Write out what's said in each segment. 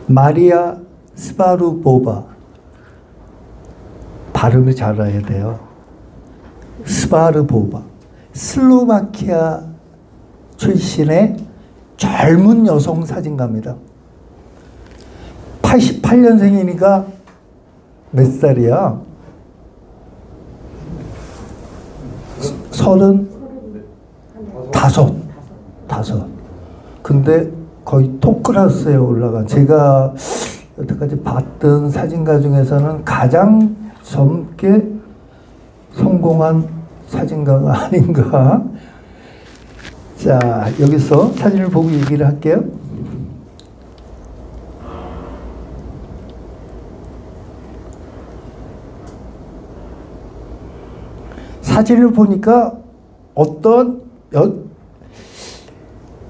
마리아 스바루보바. 발음을 잘 알아야 돼요. 스바르보바. 슬로바키아 출신의 젊은 여성 사진가입니다. 88년생이니까 몇 살이야? 35. 근데 거의 톱클래스에 올라간, 제가 여태까지 봤던 사진가 중에서는 가장 젊게 성공한 사진가가 아닌가. 자, 여기서 사진을 보고 얘기를 할게요. 사진을 보니까 어떤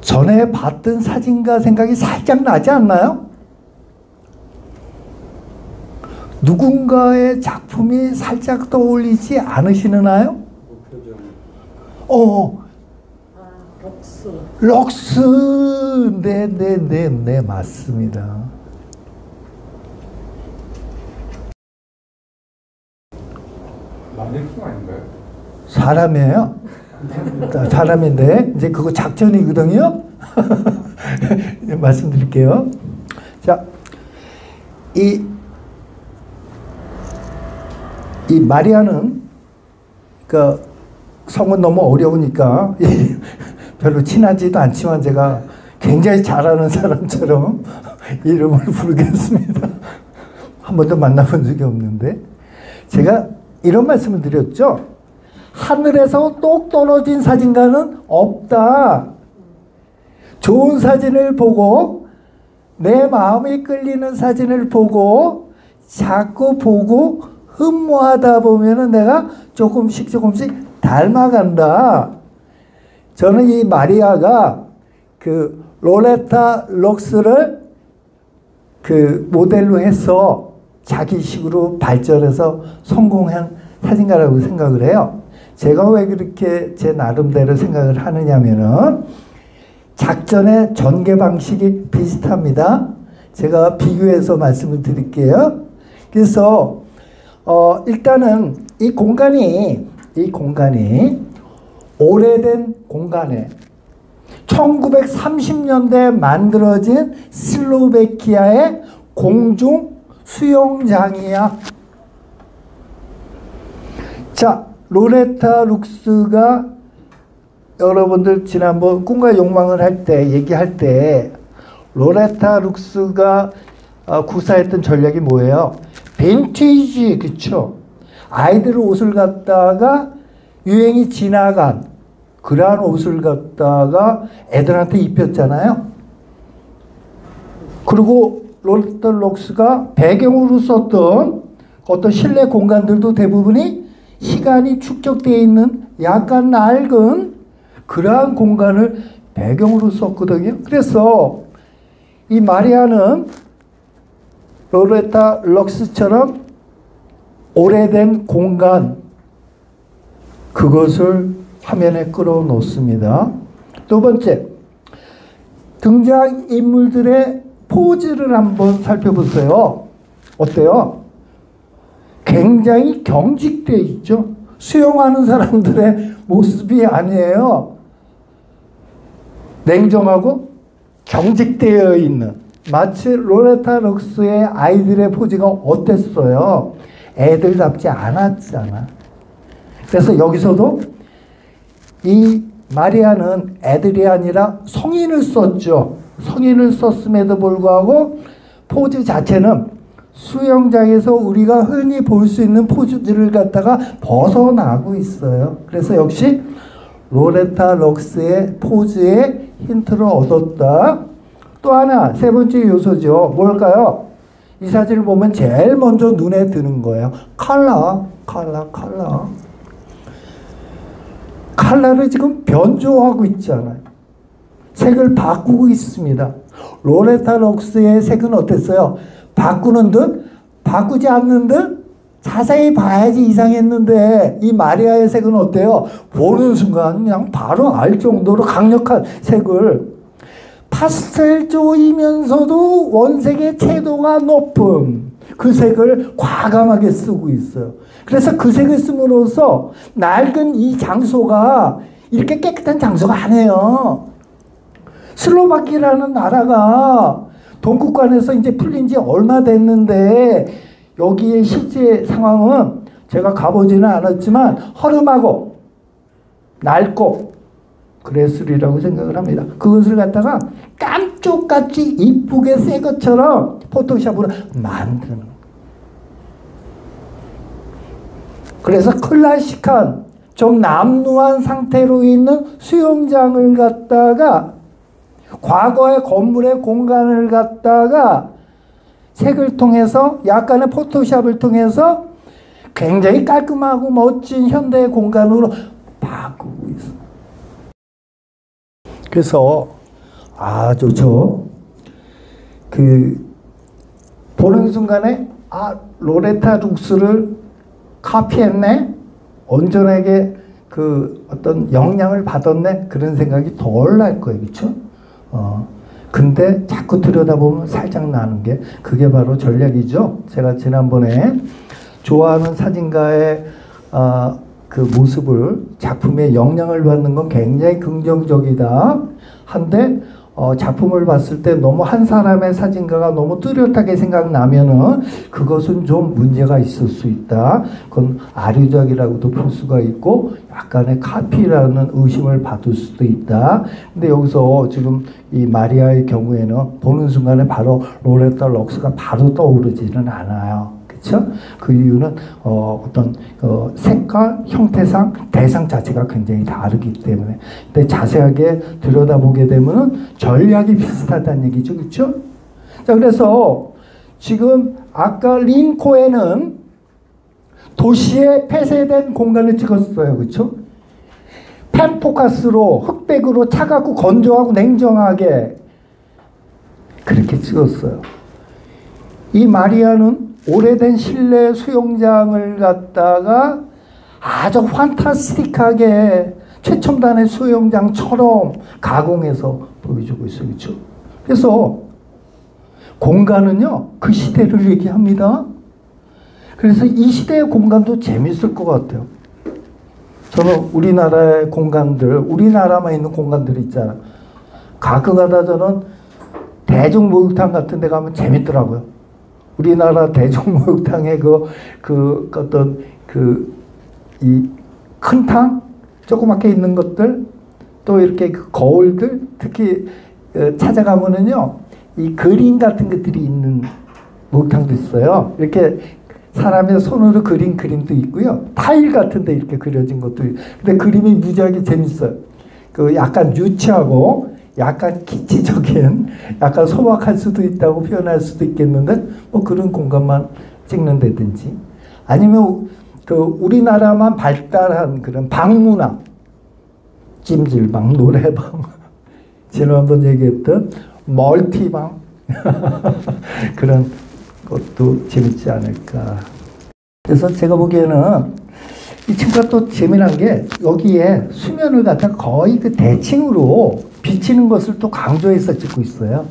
전에 봤던 사진가 생각이 살짝 나지 않나요? 누군가의 작품이 살짝 떠올리지 않으시나요? 럭스. 네, 맞습니다. 만들킹 아닌가요? 사람이에요. 사람인데 이제 그거 작전이거든요. 말씀드릴게요. 자, 이 마리아는, 그러니까 성은 너무 어려우니까 별로 친하지도 않지만 제가 굉장히 잘하는 사람처럼 이름을 부르겠습니다. 한 번도 만나본 적이 없는데, 제가 이런 말씀을 드렸죠. 하늘에서 똑 떨어진 사진가는 없다. 좋은 사진을 보고 내 마음이 끌리는 사진을 보고 자꾸 보고 흠모하다 보면은 내가 조금씩 닮아간다. 저는 이 마리아가 그 로레타 럭스를 그 모델로 해서 자기식으로 발전해서 성공한 사진가라고 생각을 해요. 제가 왜 그렇게 제 나름대로 생각을 하느냐면은 작전의 전개 방식이 비슷합니다. 제가 비교해서 말씀을 드릴게요. 그래서 일단은 이 공간이 오래된 공간에 1930년대에 만들어진 슬로베키아의 공중 수영장이야. 자, 로레타 룩스가 여러분들 지난번 꿈과 욕망을 할 때 얘기할 때 로레타 룩스가 구사했던 전략이 뭐예요? 빈티지, 그쵸? 아이들 옷을 갖다가 유행이 지나간 그러한 옷을 갖다가 애들한테 입혔잖아요. 그리고 로레타 룩스가 배경으로 썼던 어떤 실내 공간들도 대부분이 시간이 축적되어 있는 약간 낡은 그러한 공간을 배경으로 썼거든요. 그래서 이 마리아는 로레타 럭스처럼 오래된 공간, 그것을 화면에 끌어놓습니다. 두 번째, 등장인물들의 포즈를 한번 살펴보세요. 어때요? 굉장히 경직되어 있죠. 수영하는 사람들의 모습이 아니에요. 냉정하고 경직되어 있는, 마치 로레타 럭스의 아이들의 포즈가 어땠어요? 애들답지 않았잖아. 그래서 여기서도 이 마리아는 애들이 아니라 성인을 썼죠. 성인을 썼음에도 불구하고 포즈 자체는 수영장에서 우리가 흔히 볼 수 있는 포즈들을 갖다가 벗어나고 있어요. 그래서 역시 로레타 럭스의 포즈에 힌트를 얻었다. 또 하나, 세 번째 요소죠. 뭘까요? 이 사진을 보면 제일 먼저 눈에 드는 거예요. 컬러. 컬러를 지금 변조하고 있잖아요. 색을 바꾸고 있습니다. 로레타 럭스의 색은 어땠어요? 바꾸는 듯, 바꾸지 않는 듯, 자세히 봐야지 이상했는데 이 마리아의 색은 어때요? 보는 순간 그냥 바로 알 정도로 강력한 색을 파스텔조이면서도 원색의 채도가 높은 그 색을 과감하게 쓰고 있어요. 그래서 그 색을 씀으로써 낡은 이 장소가 이렇게 깨끗한 장소가 아니에요. 슬로바키아라는 나라가 동국관에서 이제 풀린 지 얼마 됐는데 여기에 실제 상황은 제가 가보지는 않았지만 허름하고 낡고 그랬으리라고 생각을 합니다. 그것을 갖다가 깜쪽같이 이쁘게 새 것처럼 포토샵으로 만드는 거예요. 그래서 클래식한 좀 남루한 상태로 있는 수영장을 갖다가 과거의 건물의 공간을 갖다가 색을 통해서 약간의 포토샵을 통해서 굉장히 깔끔하고 멋진 현대의 공간으로 바꾸고 있어요. 그래서 보는 순간에 로레타 룩스를 카피했네? 온전하게 어떤 영향을 받았네? 그런 생각이 덜 날 거예요. 그쵸? 근데 자꾸 들여다보면 살짝 나는 게 그게 바로 전략이죠. 제가 지난번에 좋아하는 사진가의 그 모습을 작품에 영향을 받는 건 굉장히 긍정적이다. 한데 작품을 봤을 때 너무 한 사람의 사진가가 너무 뚜렷하게 생각나면은 그것은 좀 문제가 있을 수 있다. 그건 아류작이라고도 볼 수가 있고 약간의 카피라는 의심을 받을 수도 있다. 근데 여기서 지금 이 마리아의 경우에는 보는 순간에 바로 로레타 럭스가 바로 떠오르지는 않아요. 그렇죠? 그 이유는 어떤 색깔, 형태상, 대상 자체가 굉장히 다르기 때문에. 근데 자세하게 들여다보게 되면은 전략이 비슷하다는 얘기죠. 그렇죠? 자, 그래서 지금 아까 린코에는 도시의 폐쇄된 공간을 찍었어요. 그렇죠? 펜포커스로 흑백으로 차갑고 건조하고 냉정하게 그렇게 찍었어요. 이 마리아는 오래된 실내 수영장을 갖다가 아주 판타스틱하게 최첨단의 수영장처럼 가공해서 보여주고 있어요. 그렇죠? 그래서 공간은요, 그 시대를 얘기합니다. 그래서 이 시대의 공간도 재밌을 것 같아요. 저는 우리나라의 공간들, 우리나라만 있는 공간들 있잖아. 가끔가다 저는 대중목욕탕 같은 데 가면 재밌더라고요. 우리나라 대중목욕탕의 이 큰 탕, 조그맣게 있는 것들, 또 이렇게 그 거울들, 특히 찾아가면은요, 이 그림 같은 것들이 있는 목욕탕도 있어요. 이렇게 사람의 손으로 그린 그림도 있고요. 타일 같은 데 이렇게 그려진 것도 있고. 근데 그림이 무지하게 재밌어요. 약간 유치하고, 약간 기치적인, 약간 소박할 수도 있다고 표현할 수도 있겠는데, 뭐 그런 공간만 찍는다든지. 아니면 우리나라만 발달한 그런 방문화, 찜질방, 노래방, 지난번 얘기했던 멀티방, 그런 것도 재밌지 않을까. 그래서 제가 보기에는 이 친구가 또 재미난 게 여기에 수면을 갖다 거의 그 대칭으로 비치는 것을 또 강조해서 찍고 있어요.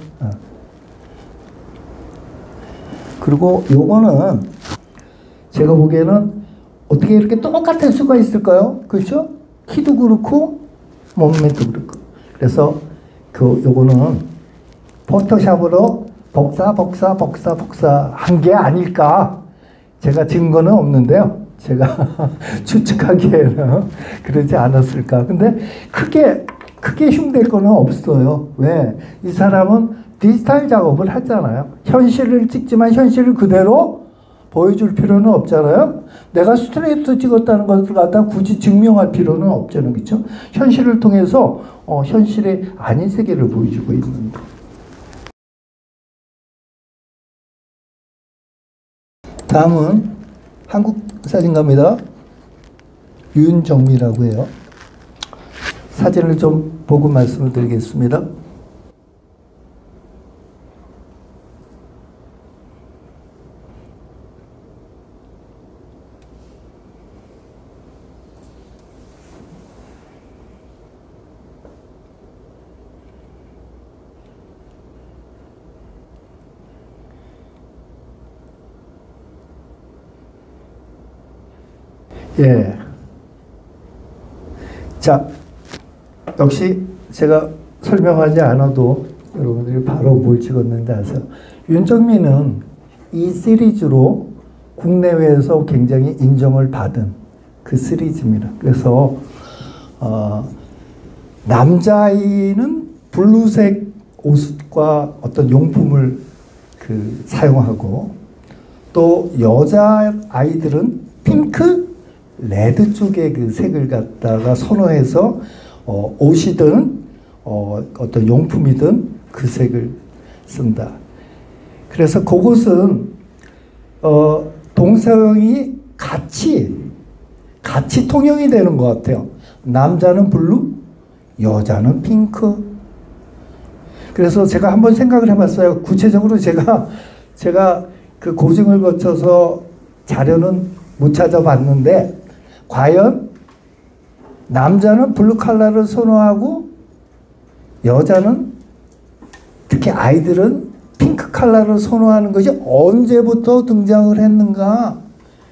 그리고 요거는 제가 보기에는 어떻게 이렇게 똑같을 수가 있을까요? 그렇죠? 키도 그렇고 몸매도 그렇고. 그래서 요거는 포토샵으로 복사한 게 아닐까. 제가 증거는 없는데요. 제가 추측하기에는 그러지 않았을까. 근데 크게 흉될 거는 없어요. 왜? 이 사람은 디지털 작업을 하잖아요. 현실을 찍지만 현실을 그대로 보여줄 필요는 없잖아요. 내가 스트레이트 찍었다는 것을 갖다 굳이 증명할 필요는 없잖아요. 그렇죠? 현실을 통해서 현실의 아닌 세계를 보여주고 있는 거. 다음은 한국 사진가입니다. 윤정미라고 해요. 사진을 좀 보고 말씀을 드리겠습니다. 예. 자, 역시 제가 설명하지 않아도 여러분들이 바로 뭘 찍었는지 아세요? 윤정민은 이 시리즈로 국내외에서 굉장히 인정을 받은 그 시리즈입니다. 그래서 남자아이는 블루색 옷과 어떤 용품을 사용하고 또 여자아이들은 핑크, 레드 쪽의 그 색을 갖다가 선호해서 옷이든 어떤 용품이든 그 색을 쓴다. 그래서 그것은 동서양이 같이 통용이 되는 것 같아요. 남자는 블루, 여자는 핑크. 그래서 제가 한번 생각을 해봤어요. 구체적으로 제가 그 고증을 거쳐서 자료는 못 찾아봤는데 과연 남자는 블루 컬러를 선호하고 여자는 특히 아이들은 핑크 컬러를 선호하는 것이 언제부터 등장을 했는가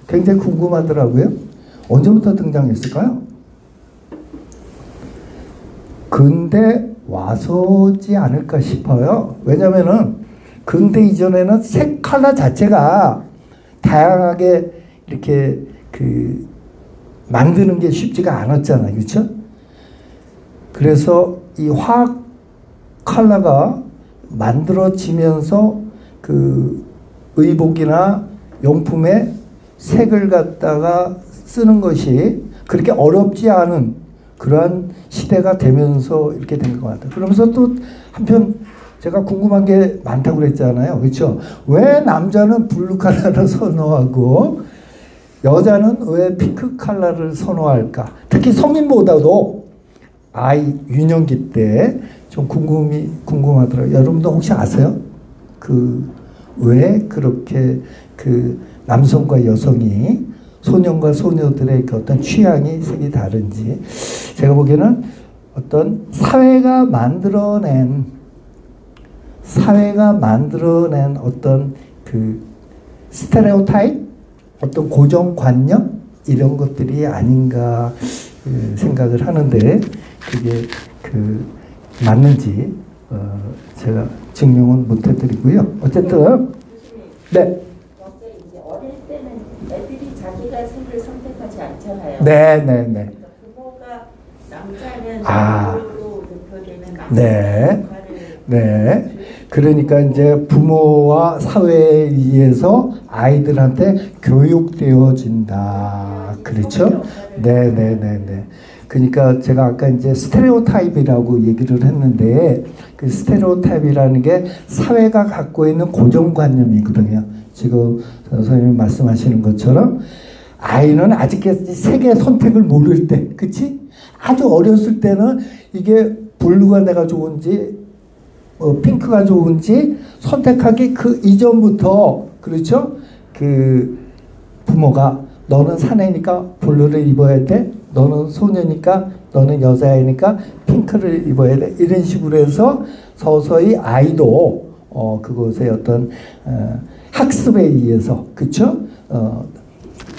굉장히 궁금하더라고요. 언제부터 등장했을까요? 근대 와서지 않을까 싶어요. 왜냐면은 근대 이전에는 색 컬러 자체가 다양하게 이렇게 만드는 게 쉽지가 않았잖아요. 그렇죠? 그래서 이 화학 컬러가 만들어지면서 그 의복이나 용품에 색을 갖다가 쓰는 것이 그렇게 어렵지 않은 그러한 시대가 되면서 이렇게 된 것 같아요. 그러면서 또 한편 제가 궁금한 게 많다고 그랬잖아요. 그렇죠? 왜 남자는 블루 컬러를 선호하고 여자는 왜 핑크 컬러를 선호할까? 특히 성인보다도 아이 유년기 때 좀 궁금하더라고요. 여러분도 혹시 아세요? 왜 그렇게 남성과 여성이 소년과 소녀들의 그 어떤 취향이 색이 다른지 제가 보기에는 어떤 사회가 만들어낸 어떤 스테레오타입, 어떤 고정관념 이런 것들이 아닌가 생각을 하는데 그게 맞는지 제가 증명은 못 해드리고요. 어쨌든 네. 어릴 때는 애들이 자기가 색을 선택하지 않잖아요. 네. 그러니까 부모가 남자는 블루로 대표되는 남자 네. 네. 그러니까 이제 부모와 사회에 의해서 아이들한테 교육되어진다. 그렇죠? 네. 그러니까 제가 아까 이제 스테레오타입이라고 얘기를 했는데 그 스테레오타입이라는 게 사회가 갖고 있는 고정관념이거든요. 지금 선생님이 말씀하시는 것처럼 아이는 아직까지 색의 선택을 모를 때, 그치? 아주 어렸을 때는 이게 블루가 내가 좋은지 핑크가 좋은지 선택하기 그 이전부터 그렇죠? 부모가 너는 사내니까 블루를 입어야 돼. 너는 소녀니까 너는 여자애니까 핑크를 입어야 돼. 이런 식으로 해서 서서히 아이도 그것의 어떤 학습에 의해서 그렇죠?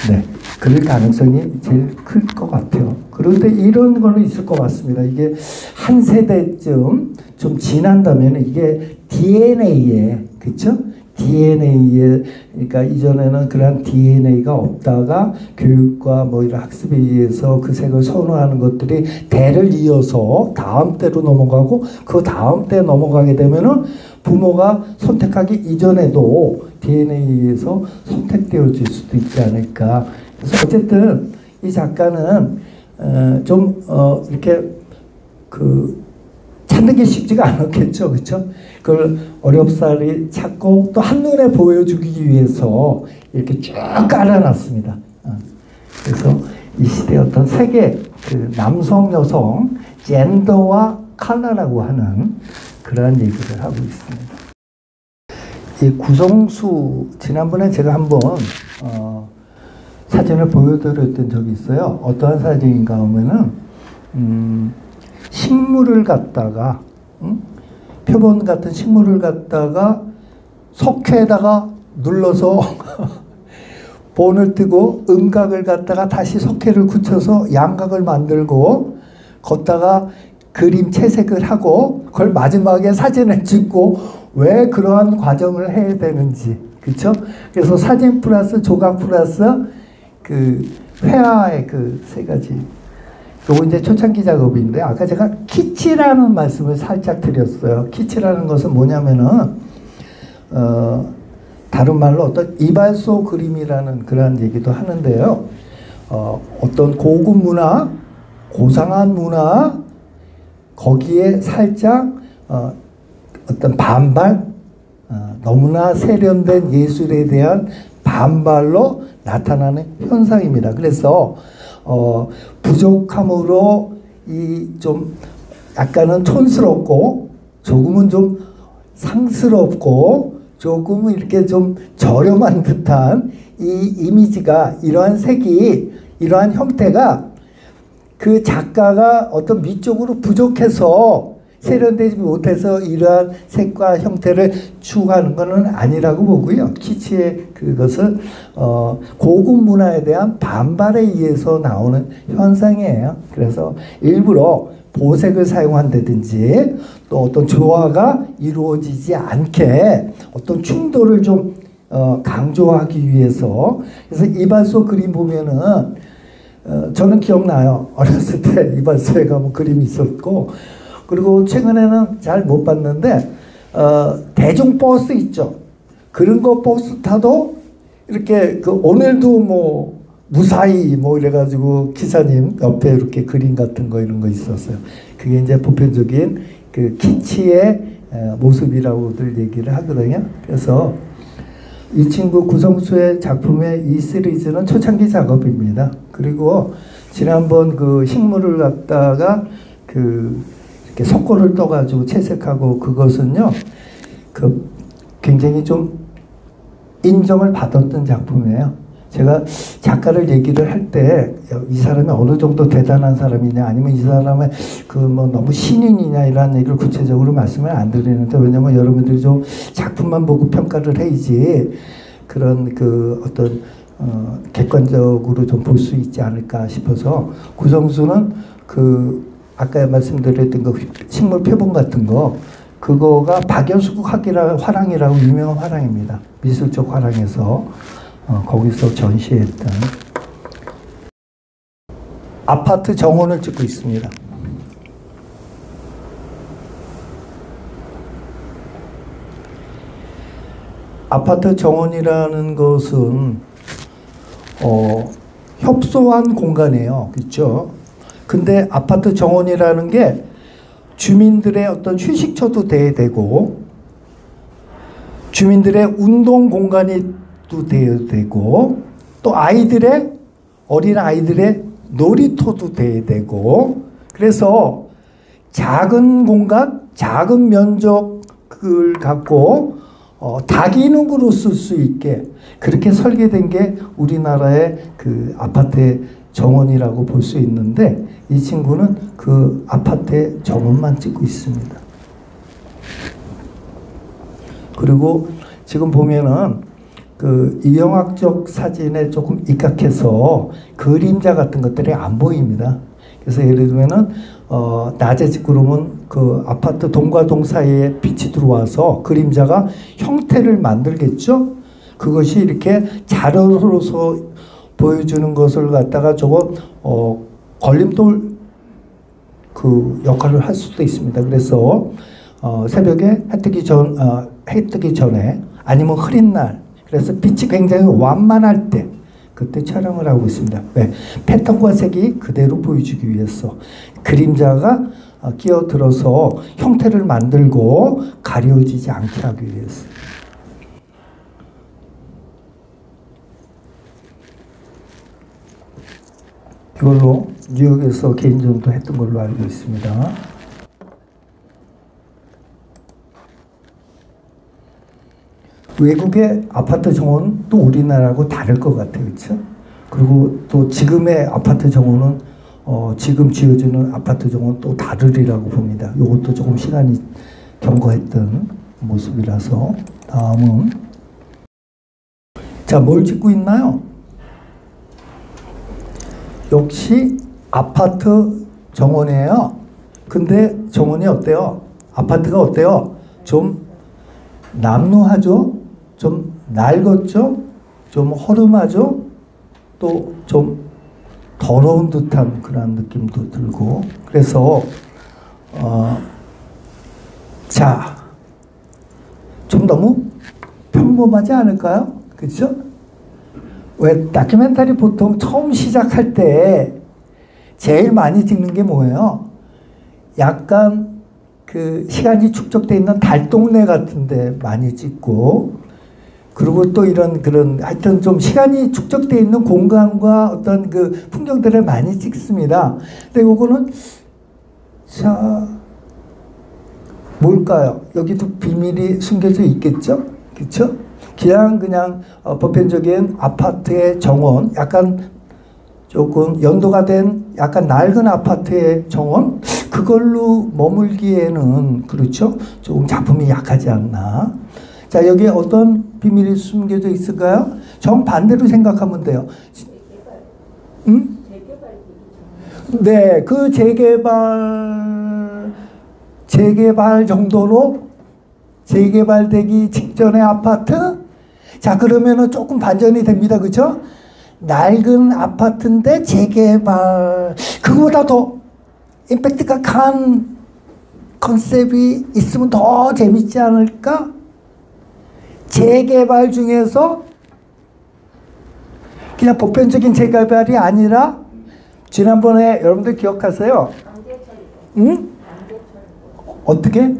네. 그럴 가능성이 제일 클 것 같아요. 그런데 이런 거는 있을 것 같습니다. 이게 한 세대쯤 좀 지난다면 이게 DNA에, 그쵸? DNA에, 그러니까 이전에는 그런 DNA가 없다가 교육과 뭐 이런 학습에 의해서 그 색을 선호하는 것들이 대를 이어서 다음 때로 넘어가고 그 다음 때 넘어가게 되면은 부모가 선택하기 이전에도 DNA에 의해서 선택되어질 수도 있지 않을까. 그래서 어쨌든 이 작가는 이렇게 찾는 게 쉽지가 않았겠죠, 그렇죠? 그걸 어렵사리 찾고 또 한눈에 보여주기 위해서 이렇게 쭉 깔아놨습니다. 그래서 이 시대의 어떤 세계 남성, 여성, 젠더와 컬러라고 하는 그러한 얘기를 하고 있습니다. 이 구성수 지난번에 제가 한번 사진을 보여드렸던 적이 있어요. 어떠한 사진인가 하면은 식물을 갖다가 표본 같은 식물을 갖다가 석회에다가 눌러서 본을 뜨고 음각을 갖다가 다시 석회를 굳혀서 양각을 만들고 걷다가 그림 채색을 하고 그걸 마지막에 사진을 찍고 왜 그러한 과정을 해야 되는지, 그렇죠? 그래서 사진 플러스 조각 플러스 그 회화의 그 세 가지. 요거 이제 초창기 작업인데 아까 제가 키치라는 말씀을 살짝 드렸어요. 키치라는 것은 뭐냐면은 다른 말로 어떤 이발소 그림이라는 그런 얘기도 하는데요. 어떤 고급 문화, 고상한 문화, 거기에 살짝 어떤 반발, 너무나 세련된 예술에 대한 반발로 나타나는 현상입니다. 그래서 부족함으로 이 좀 약간은 촌스럽고 조금은 좀 상스럽고 조금은 이렇게 좀 저렴한 듯한 이 이미지가, 이러한 색이, 이러한 형태가 그 작가가 어떤 미적으로 부족해서 세련되지 못해서 이러한 색과 형태를 추구하는 것은 아니라고 보고요. 키치의 그것은 고급 문화에 대한 반발에 의해서 나오는 현상이에요. 그래서 일부러 보색을 사용한다든지 또 어떤 조화가 이루어지지 않게 어떤 충돌을 좀 강조하기 위해서. 그래서 이발소 그림 보면은 저는 기억나요. 어렸을 때 이발소에 가면 그림이 있었고, 그리고 최근에는 잘 못 봤는데 대중버스 있죠. 그런 거 버스 타도 이렇게 그 오늘도 뭐 무사히 뭐 이래가지고 기사님 옆에 이렇게 그림 같은 거 이런 거 있었어요. 그게 이제 보편적인 그 키치의 모습이라고들 얘기를 하거든요. 그래서 이 친구 구성수의 작품의 이 시리즈는 초창기 작업입니다. 그리고 지난번 그 식물을 갖다가 그 이렇게 석고를 떠가지고 채색하고 그것은요, 그 굉장히 좀 인정을 받았던 작품이에요. 제가 작가를 얘기를 할 때 이 사람이 어느 정도 대단한 사람이냐 아니면 이 사람의 그 뭐 너무 신인이냐 이런 얘기를 구체적으로 말씀을 안 드리는데, 왜냐면 여러분들이 좀 작품만 보고 평가를 해야지 그런 그 어떤 객관적으로 좀 볼 수 있지 않을까 싶어서, 구성수는 그 아까 말씀드렸던 그 식물 표본 같은 거, 그거가 박연숙 화랑이라고 유명한 화랑입니다. 미술적 화랑에서 거기서 전시했던. 아파트 정원을 찍고 있습니다. 아파트 정원이라는 것은 협소한 공간이에요. 그렇죠? 근데 아파트 정원이라는 게 주민들의 어떤 휴식처도 돼야 되고, 주민들의 운동 공간이 또 돼야 되고, 또 아이들의, 어린 아이들의 놀이터도 돼야 되고, 그래서 작은 공간, 작은 면적을 갖고 다기능으로 쓸 수 있게 그렇게 설계된 게 우리나라의 그 아파트의 정원이라고 볼 수 있는데, 이 친구는 그 아파트의 정원만 찍고 있습니다. 그리고 지금 보면은 그 이영학적 사진에 조금 입각해서 그림자 같은 것들이 안 보입니다. 그래서 예를 들면은 낮에 찍고 그러면 그 아파트 동과 동 사이에 빛이 들어와서 그림자가 형태를 만들겠죠. 그것이 이렇게 자료로서 보여주는 것을 갖다가 저거 걸림돌 그 역할을 할 수도 있습니다. 그래서 새벽에 해 뜨기 전에 아니면 흐린 날, 그래서 빛이 굉장히 완만할 때 그때 촬영을 하고 있습니다. 왜? 패턴과 색이 그대로 보여주기 위해서, 그림자가 끼어들어서 형태를 만들고 가려지지 않게 하기 위해서. 이걸로 뉴욕에서 개인전도 했던 걸로 알고 있습니다. 외국의 아파트 정원은 또 우리나라하고 다를 것 같아요. 그렇죠? 그리고 또 지금의 아파트 정원은 지금 지어지는 아파트 정원은 또 다르리라고 봅니다. 이것도 조금 시간이 경과했던 모습이라서. 다음은 자, 뭘 찍고 있나요? 역시 아파트 정원이에요. 근데 정원이 어때요? 아파트가 어때요? 좀 남루하죠? 좀 낡았죠? 좀 허름하죠? 또 좀 더러운 듯한 그런 느낌도 들고. 그래서 자, 좀 너무 평범하지 않을까요? 그렇죠? 왜 다큐멘터리 보통 처음 시작할 때 제일 많이 찍는 게 뭐예요? 약간 그 시간이 축적되어 있는 달동네 같은데 많이 찍고, 그리고 또 이런 그런 하여튼 좀 시간이 축적되어 있는 공간과 어떤 그 풍경들을 많이 찍습니다. 근데 요거는 자 뭘까요? 여기도 비밀이 숨겨져 있겠죠? 그렇죠? 그냥 보편적인 아파트의 정원, 약간 조금 연도가 된 약간 낡은 아파트의 정원, 그걸로 머물기에는 그렇죠? 조금 작품이 약하지 않나. 자, 여기에 어떤 비밀이 숨겨져 있을까요? 정반대로 생각하면 돼요. 응? 네, 그 재개발 정도로 재개발되기 직전의 아파트? 자, 그러면은 조금 반전이 됩니다. 그죠? 낡은 아파트인데 재개발. 그거보다 더 임팩트가 큰 컨셉이 있으면 더 재밌지 않을까? 재개발 중에서 그냥 보편적인 재개발이 아니라 지난번에 여러분들 기억하세요? 응? 어떻게?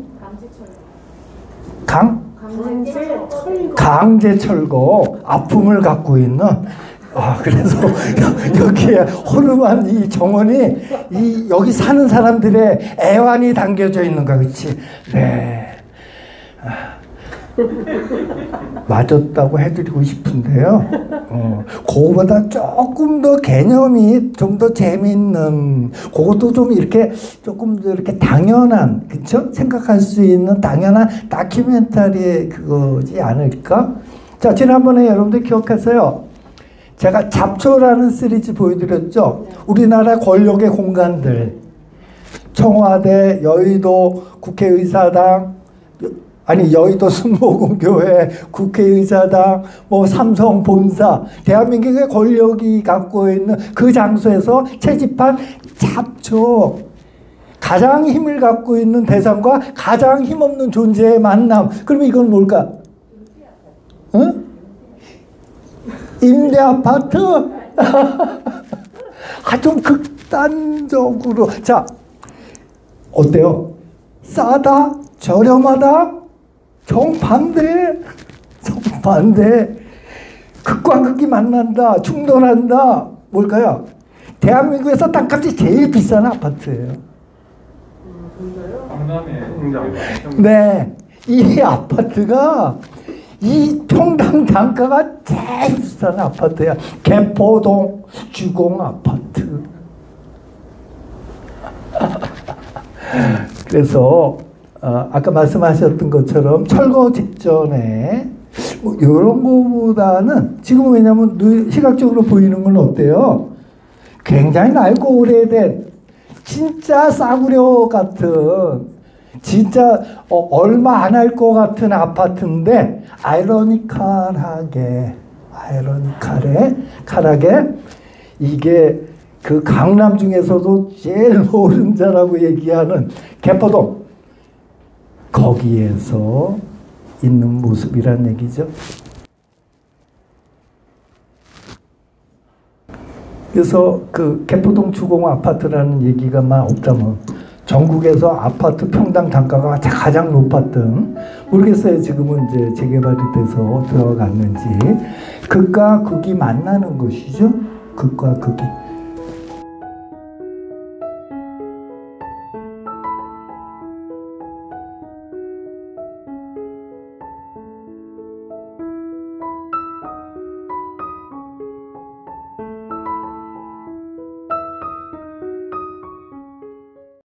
강제철거. 아픔을 갖고 있는. 그래서 여기에 허름한 이 정원이 여기 사는 사람들의 애환이 담겨져 있는 거, 그렇지? 네. 맞았다고 해드리고 싶은데요. 그거보다 조금 더 개념이 좀 더 재밌는, 그것도 좀 이렇게 조금 더 이렇게 당연한, 그쵸? 생각할 수 있는 당연한 다큐멘터리의 그거지 않을까? 자, 지난번에 여러분들 기억하세요? 제가 잡초라는 시리즈 보여드렸죠? 우리나라 권력의 공간들. 청와대, 여의도 국회의사당, 여의도 승모공교회, 국회의사당, 삼성 본사, 대한민국의 권력이 갖고 있는 그 장소에서 채집한 잡초. 가장 힘을 갖고 있는 대상과 가장 힘없는 존재의 만남. 그러면 이건 뭘까? 응? 임대아파트? 좀 극단적으로. 자, 어때요? 싸다? 저렴하다? 정반대. 극과 극이 만난다. 충돌한다. 뭘까요? 대한민국에서 땅값이 제일 비싼 아파트예요. 네. 이 아파트가 이 평당 단가가 제일 비싼 아파트야. 개포동 주공 아파트. 그래서 아까 말씀하셨던 것처럼 철거 직전에 이런 거보다는 지금 왜냐면 시각적으로 보이는 건 어때요? 굉장히 낡고 오래된 진짜 싸구려 같은, 진짜 얼마 안 할 것 같은 아파트인데 아이러니컬하게 이게 그 강남 중에서도 제일 노른자라고 얘기하는 개포동, 거기에서 있는 모습이란 얘기죠. 그래서 그 개포동 주공 아파트라는 얘기가 없다면 전국에서 아파트 평당 단가가 가장 높았던, 모르겠어요. 지금은 이제 재개발이 돼서 들어갔는지. 극과 극이 만나는 것이죠. 극과 극이.